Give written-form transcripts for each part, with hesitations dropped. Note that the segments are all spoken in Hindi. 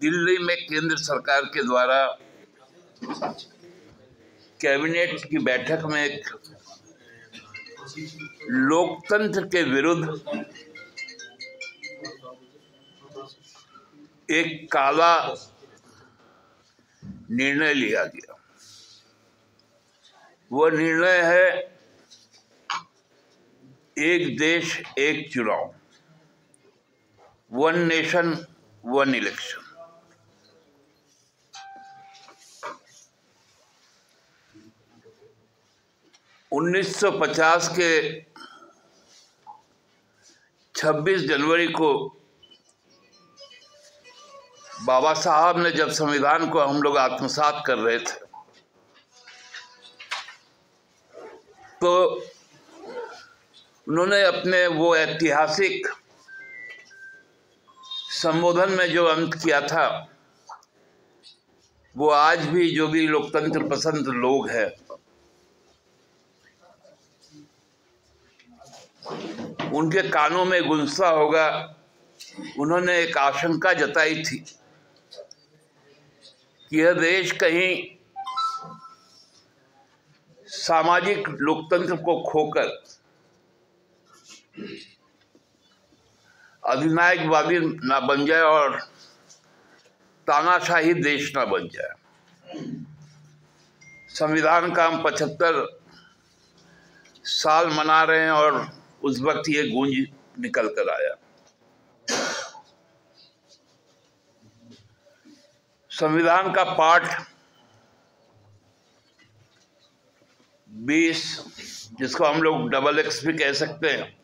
दिल्ली में केंद्र सरकार के द्वारा कैबिनेट की बैठक में एक लोकतंत्र के विरुद्ध एक काला निर्णय लिया गया। वह निर्णय है एक देश एक चुनाव, वन नेशन वन इलेक्शन। (1950) के 26 जनवरी को बाबा साहब ने जब संविधान को हम लोग आत्मसात कर रहे थे तो उन्होंने अपने वो ऐतिहासिक संबोधन में जो अंत किया था, वो आज भी जो भी लोकतंत्र पसंद लोग हैं उनके कानों में गूंजता होगा। उन्होंने एक आशंका जताई थी कि यह देश कहीं सामाजिक लोकतंत्र को खोकर अधिनायकवादी ना बन जाए और तानाशाही देश ना बन जाए। संविधान का हम 75 साल मना रहे हैं और उस वक्त ये गूंज निकल कर आया। संविधान का पाठ 20, जिसको हम लोग XX भी कह सकते हैं,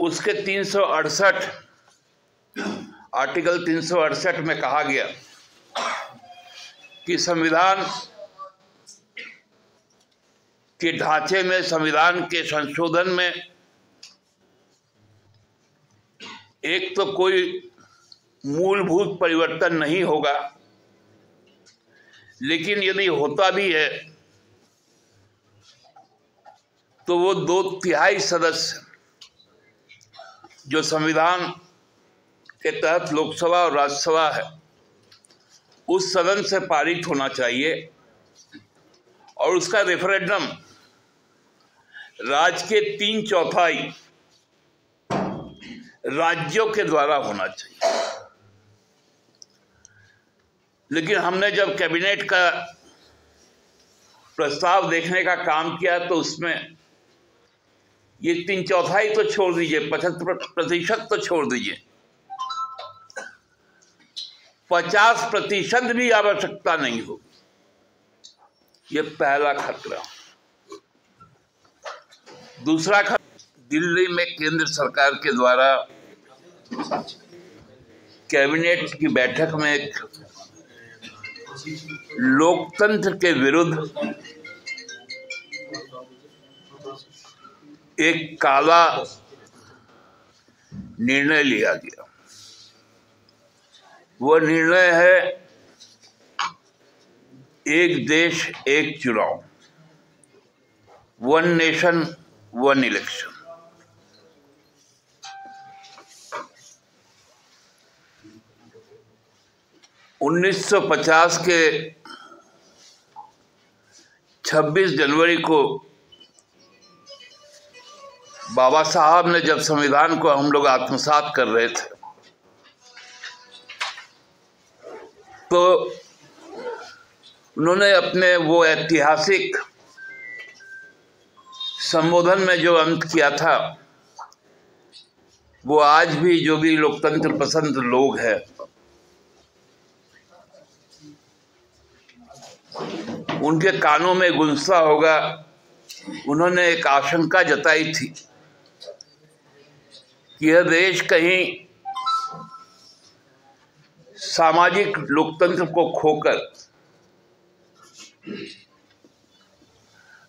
उसके 368 आर्टिकल 368 में कहा गया कि संविधान के ढांचे में, संविधान के संशोधन में एक तो कोई मूलभूत परिवर्तन नहीं होगा, लेकिन यदि होता भी है तो वो 2/3 सदस्य जो संविधान के तहत लोकसभा और राज्यसभा है उस सदन से पारित होना चाहिए और उसका रेफरेंडम राज्य के 3/4 राज्यों के द्वारा होना चाहिए। लेकिन हमने जब कैबिनेट का प्रस्ताव देखने का काम किया तो उसमें ये 3/4 तो छोड़ दीजिए, 75% तो छोड़ दीजिए, 50% भी आवश्यकता नहीं होगी। ये पहला खतरा। दूसरा खतरा, दिल्ली में केंद्र सरकार के द्वारा कैबिनेट की बैठक में एक लोकतंत्र के विरुद्ध एक काला निर्णय लिया गया। वह निर्णय है एक देश एक चुनाव, वन नेशन वन इलेक्शन। (1950) के 26 जनवरी को बाबा साहब ने जब संविधान को हम लोग आत्मसात कर रहे थे तो उन्होंने अपने वो ऐतिहासिक संबोधन में जो अंत किया था, वो आज भी जो भी लोकतंत्र पसंद लोग हैं उनके कानों में गूंजता होगा। उन्होंने एक आशंका जताई थी कि यह देश कहीं सामाजिक लोकतंत्र को खोकर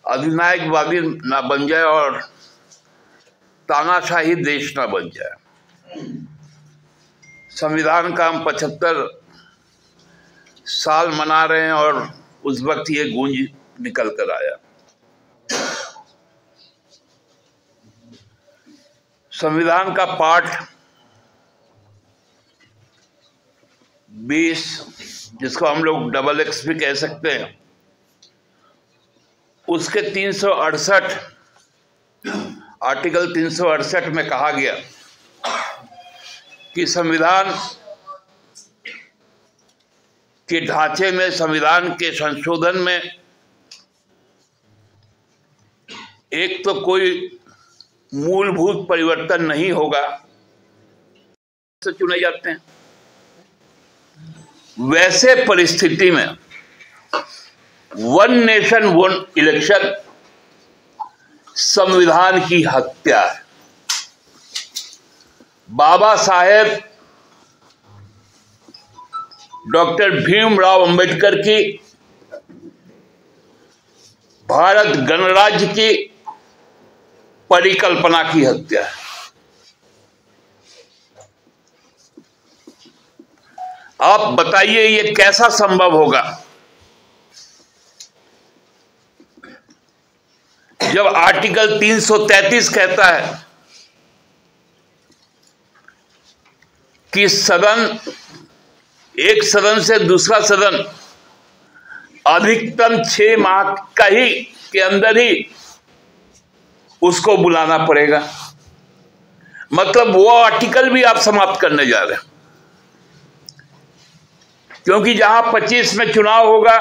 अधिनायकवादी ना बन जाए और तानाशाही देश ना बन जाए। संविधान का हम 75 साल मना रहे हैं और उस वक्त ये गूंज निकल कर आया। संविधान का पाठ 20, जिसको हम लोग XX भी कह सकते हैं, उसके 368 आर्टिकल 368 में कहा गया कि संविधान के ढांचे में, संविधान के संशोधन में एक तो कोई मूलभूत परिवर्तन नहीं होगा, से चुने जाते हैं। वैसे परिस्थिति में वन नेशन वन इलेक्शन संविधान की हत्या है। बाबा साहेब डॉक्टर भीमराव अंबेडकर की भारत गणराज्य की परिकल्पना की हत्या है। आप बताइए ये कैसा संभव होगा जब आर्टिकल 333 कहता है कि सदन, एक सदन से दूसरा सदन अधिकतम 6 माह का ही के अंदर ही उसको बुलाना पड़ेगा। मतलब वो आर्टिकल भी आप समाप्त करने जा रहे हैं, क्योंकि जहां 25 में चुनाव होगा,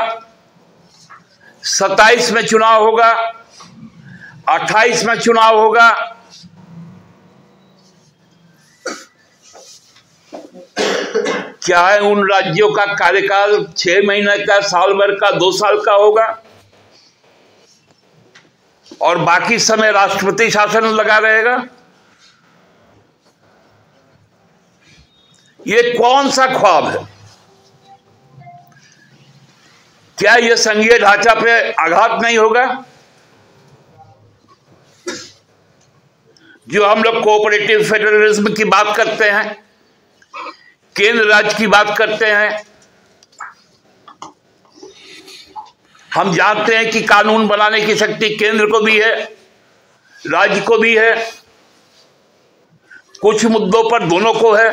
27 में चुनाव होगा, 28 में चुनाव होगा, क्या है उन राज्यों का कार्यकाल 6 महीने का, साल भर का, 2 साल का होगा, और बाकी समय राष्ट्रपति शासन लगा रहेगा। ये कौन सा ख्वाब है? क्या यह संघीय ढांचा पे आघात नहीं होगा? जो हम लोग कोऑपरेटिव फेडरलिज्म की बात करते हैं, केंद्र राज्य की बात करते हैं, हम जानते हैं कि कानून बनाने की शक्ति केंद्र को भी है, राज्य को भी है, कुछ मुद्दों पर दोनों को है।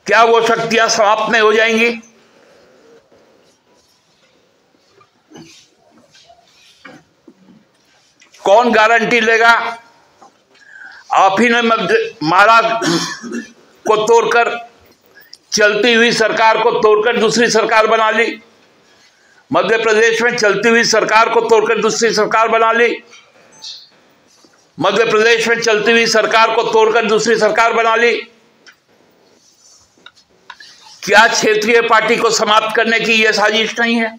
क्या वो शक्तियां समाप्त नहीं हो जाएंगी? कौन गारंटी लेगा? आप ही ने महाराज को तोड़कर, चलती हुई सरकार को तोड़कर दूसरी सरकार बना ली। मध्य प्रदेश में चलती हुई सरकार को तोड़कर दूसरी सरकार बना ली। मध्य प्रदेश में चलती हुई सरकार को तोड़कर दूसरी सरकार बना ली। क्या क्षेत्रीय पार्टी को समाप्त करने की यह साजिश नहीं है?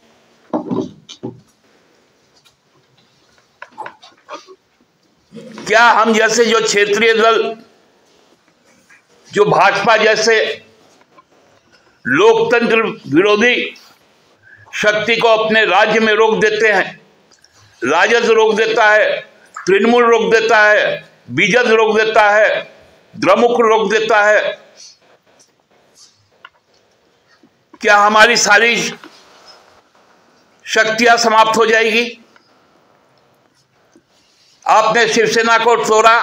क्या हम जैसे जो क्षेत्रीय दल, जो भाजपा जैसे लोकतंत्र विरोधी शक्ति को अपने राज्य में रोक देते हैं, राजद रोक देता है, तृणमूल रोक देता है, बीजद रोक देता है, द्रमुक रोक देता है, क्या हमारी सारी शक्तियां समाप्त हो जाएगी? आपने शिवसेना को तोड़ा,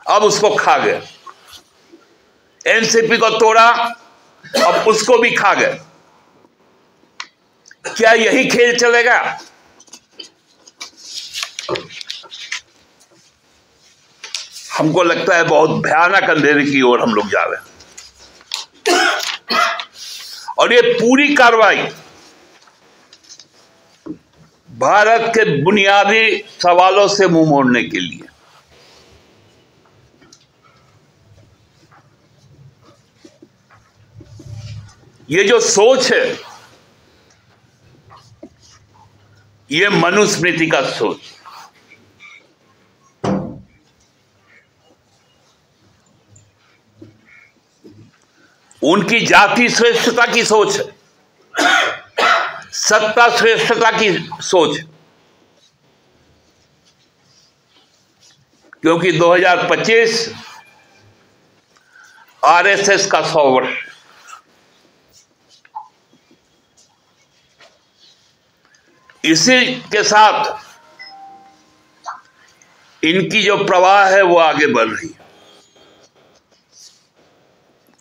अब उसको खा गए। एनसीपी को तोड़ा, अब उसको भी खा गए। क्या यही खेल चलेगा? हमको लगता है बहुत भयानक अंधेरे की ओर हम लोग जा रहे हैं, और ये पूरी कार्रवाई भारत के बुनियादी सवालों से मुंह मोड़ने के लिए। ये जो सोच है, ये मनुस्मृति का सोच, उनकी जाति श्रेष्ठता की सोच है, सत्ता श्रेष्ठता की सोच। क्योंकि 2025 आरएसएस का 100 वर्ष, इसी के साथ इनकी जो प्रवाह है वो आगे बढ़ रही है।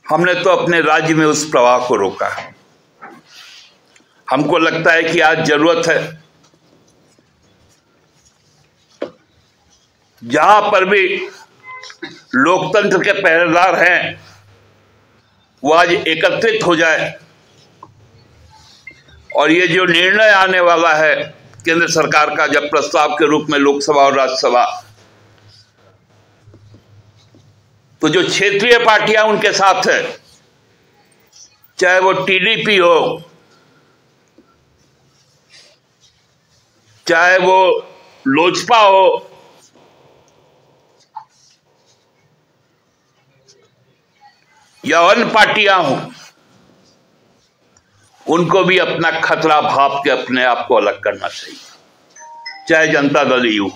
हमने तो अपने राज्य में उस प्रवाह को रोका। हमको लगता है कि आज जरूरत है जहां पर भी लोकतंत्र के पहरेदार हैं वो आज एकत्रित हो जाए और ये जो निर्णय आने वाला है केंद्र सरकार का जब प्रस्ताव के रूप में लोकसभा और राज्यसभा, तो जो क्षेत्रीय पार्टियां उनके साथ है, चाहे वो टीडीपी हो, चाहे वो लोजपा हो, या अन्य पार्टियां हों, उनको भी अपना खतरा भाप के अपने आप को अलग करना चाहिए, चाहे जनता दल यू।